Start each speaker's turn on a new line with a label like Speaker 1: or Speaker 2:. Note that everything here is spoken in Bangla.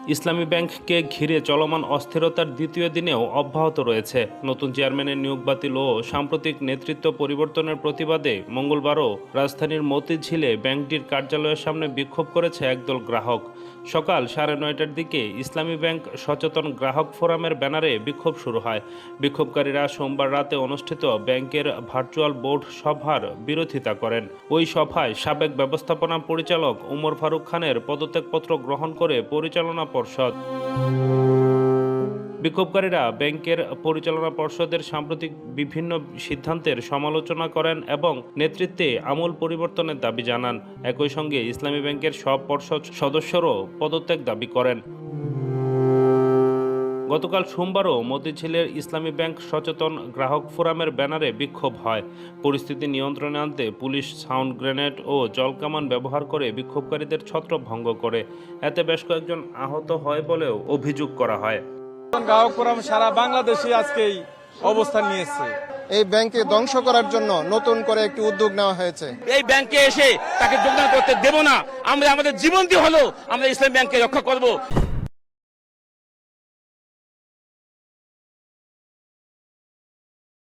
Speaker 1: ইসলামী ব্যাংককে ঘিরে চলমান অস্থিরতার দ্বিতীয় দিনেও অব্যাহত রয়েছে। নতুন চেয়ারম্যানের নিয়োগ বাতিল ও সাম্প্রতিক নেতৃত্ব পরিবর্তনের প্রতিবাদে মঙ্গলবারও রাজধানীর মতিঝিলে ব্যাংকটির কার্যালয়ের সামনে বিক্ষোভ করেছে একদল গ্রাহক। সকাল 9:30টার দিকে ইসলামী ব্যাংক সচেতন গ্রাহক ফোরামের ব্যানারে বিক্ষোভ শুরু হয়। বিক্ষোভকারীরা সোমবার রাতে অনুষ্ঠিত ব্যাংকের ভার্চুয়াল বোর্ড সভার বিরোধিতা করেন। ওই সভায় সাবেক ব্যবস্থাপনা পরিচালক উমর ফারুক খানের পদত্যাগপত্র গ্রহণ করে পরিচালনা পর্ষদ। বিক্ষোভকারীরা ব্যাংকের পরিচালনা পর্ষদের সাম্প্রতিক বিভিন্ন সিদ্ধান্তের সমালোচনা করেন এবং নেতৃত্বে আমূল পরিবর্তনের দাবি জানান। একই সঙ্গে ইসলামী ব্যাংকের সব পর্ষদ সদস্যরও পদত্যাগ দাবি করেন। গতকাল সোমবারও মতিঝিলের ইসলামী ব্যাংক সচেতন গ্রাহক ফোরামের ব্যানারে বিক্ষোভ হয়। পরিস্থিতি নিয়ন্ত্রণে আনতে পুলিশ সাউন্ড গ্রেনেড ও জলকামান ব্যবহার করে বিক্ষোভকারীদের ছত্রভঙ্গ করে। এতে বেশ কয়েকজন আহত হয় বলেও অভিযোগ করা হয়।
Speaker 2: গ্রাহক ফোরাম সারা বাংলাদেশে আজকে এই অবস্থান নিয়েছে।
Speaker 3: এই ব্যাংকে ধ্বংস করার জন্য নতুন করে একটি উদ্যোগ নেওয়া হয়েছে।
Speaker 4: এই ব্যাংকে এসে তাকে যোগদান করতে দেব না। আমরা আমাদের জীবন দিয়ে হলো আমরা ইসলামী ব্যাংককে রক্ষা করব।